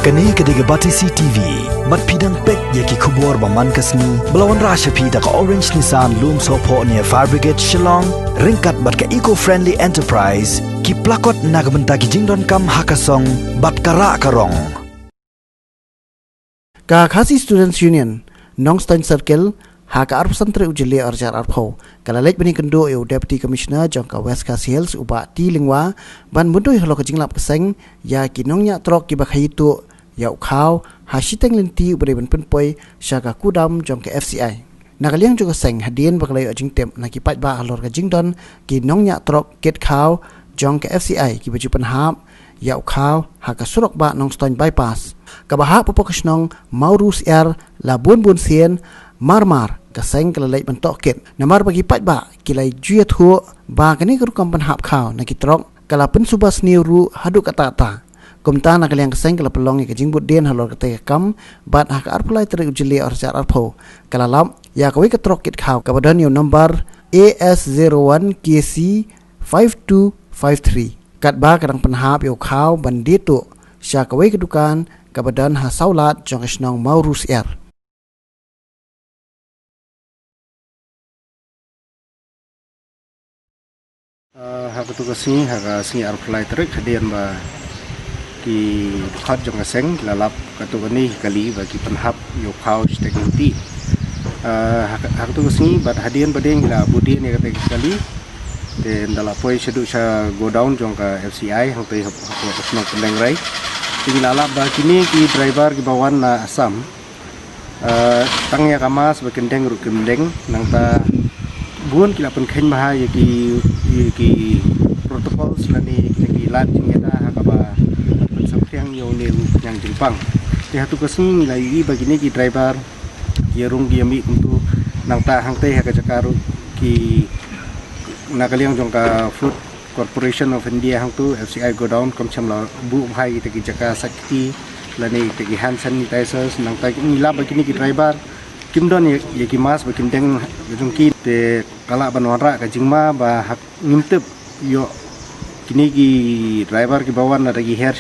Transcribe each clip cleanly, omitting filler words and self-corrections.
Kani kediga bati CTV, mat pidang pek yaki kubur baman kasni, belawan rasha pida ka Orange Nissan Loom Sopo near Fire Brigade Shillong, ringkat bat ka eco-friendly enterprise, ki plakot nagbenta ki jingdon kam hakasong, bat kara karong. Ka Khasi Students Union, Nongstein Circle, haka arp santre ujili arjar arpho, kalalek bani kendo eu Deputy Commissioner jangka West Khasi Hills uba ti lingwa, ban mundu halo ka jinglap keseng, ya kinongnya trok ki bakhayitu, yau khao hasiteng lenti ubare ban penpoi syaga kudam jong ke FCI nakaliang juga seng hadien baklay ajing tem nakipat ba halor ka jingdon ki nongnya trok ket khao jong ke FCI ki baju penhap yau khao haka surok ba Nongstein bypass kabaha popokasnong Maurus Air labun bun sien marmar ka seng kalalay ban toket namar bagi pat ba kilay juyat hu ba kani kerukam penhap khao nakitrok kalapen subas niuru hadu kata kumta nakaliang keseng kala pelong ke jingbut den halor kate kam bat hak arpulai terik ujili arjar arpo kala lam ya kawi ketrok kit khau kabadan yo number AS01 KC 5253 kat ba kadang penhap yo khau banditu sya kawi kedukan kabadan hasaulat jong esnong Maurus Air hak tugas ni hak singi arpulai terik hadian ba ki khat jong aseng lalap katugani kali bagi penhap yo khau stegenti hak tu kesini bat hadian badeng la budi ni kata kali dan dalam poi sedu sa go down jong ka FCI hang tei hap snok pendeng rai tinggal lalap ba kini ki driver ki bawan na Assam tangnya kamas bakendeng ru kendeng nang ta buon kila pen khen maha ki protokol selani ki lat jingeda hakaba yang yo ne yang Jepang dia tu kesing lagi begini ki driver ki rung ki ami untuk nang ta hang teh ka jakaru ki nakaliang jongka Food Corporation of India hang tu FCI go down kom cham la bu hai te ki jaka sakti lani te ki hand sanitizers nang ta ni la begini ki driver kim don ye ki mas bakin deng jong ki te kala banwara ka jingma ba hak ngimtep yo kini ki driver ki bawan ada ki her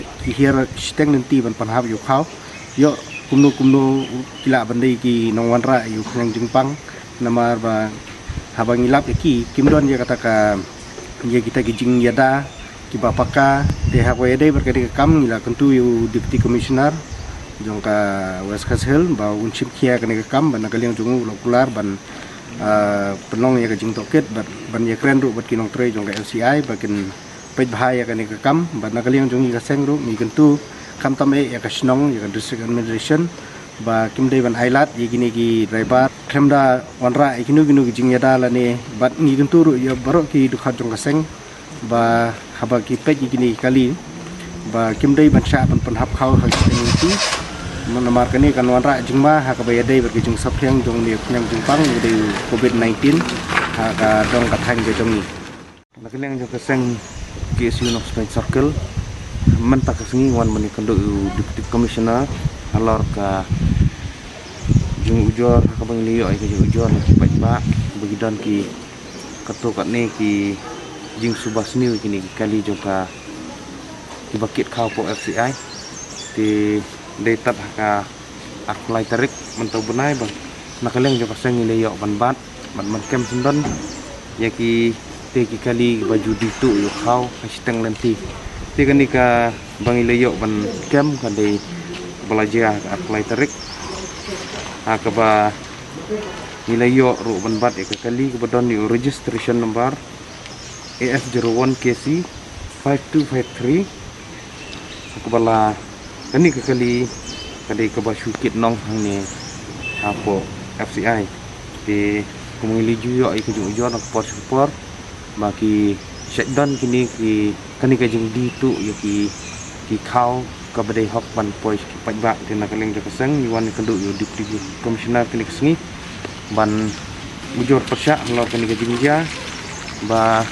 steng nanti ban panhab yo khau yo kumno kila bandai ki nongwanra yo yang Jepang namar ba habang ilap ki kimdon ya kata ka ya kita ki jing yada ki bapaka de hakwe dai berkadi kam ila kentu yo Deputy Commissioner jongka West Khasi Hills ba unchip kia kene kam ban nakaliang jungu lokular ban penong ya ka jing toket ban ya kren ru bat kinong tre jongka FCI bakin pet bahaya kan ke kam bat nakaliang jongi ka sengru mi kentu kam tame ya ka snong ya ka district administration ba kimdei ban ailat ye gini ki driver klemda wanra ikinu ginu ya dala ne bat mi kentu ru ya barok ki dukhat jong ka seng ba haba ki pet gini kali ba kimdei ban sha ban penhap khau ha itu menamar kani kan wanra jingma ha ka bayadai berki jong saphyang jong ni yang Jepang de COVID-19 ha ka dong ka thang je jongi nakaliang jong ka seng KSU Nongstein Circle mentak kesini wan meni kendo Deputy Commissioner alor ka jung ujor ka bang liyo ay ka jung ujor ki ba bagi dan ki katokat ni ki jing subas ni kini kali jong ka ki bakit khau po FCI ti detat ka aklai tarik mentau benai bang nakaliang jong ka seng liyo ban bat man kem sendon ya ki te ki kali baju ditu yo khau hashtag nanti te kani ka bangilayo ban kem kande belajar apply tarik akaba nilayo ru ban bat e kali kebadon ni registration number AS01 KC 5253 akabala kani kali kade kabashu kit nong hang ni apo FCI te kumili juyo ay kujung-ujur nak support bagi shutdown kini ki kani ka jing ditu yo ki khau ka badai hok ban poi ki pajba te nakaling ka seng yuan kendu yo Deputy Commissioner kini kesengi ban mujur persya lo kani ka jingja ba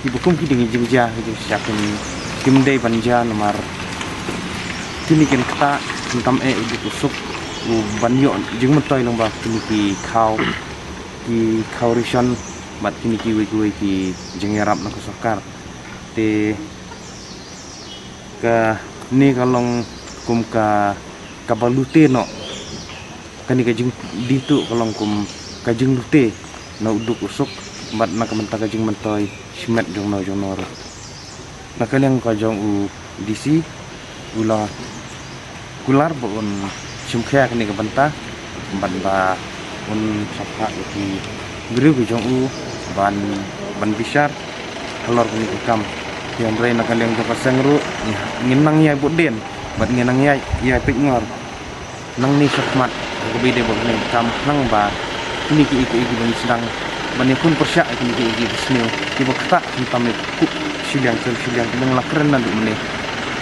ki bukum ki dingi jingja ki syakin kimdei banja nomor kini ken kata entam di kusuk banyo jing mentoi long ba kini ki khau rishon bat kini ki we ki jengerap na kusakar te ka ni kalong kum ka balute no kani kajing ditu kalong kum kajing lute na uduk usuk mat na kamenta kajing mentoy simet jong no na kaliang kajong u disi gula gular bon simkhya kani kabenta ban ba un sapha ki gru bi jong u ban bisar halor kani kam yang rai na kaliang to kasengru nginang yai budden bat nginang yai pik ngor nang ni sakmat ko bide bo ni kam nang ba ini ki ban sedang ban pun persyak ki bisneu ki bakta hitam ku siliang nang lakren na du mene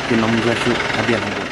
kinom gasu abian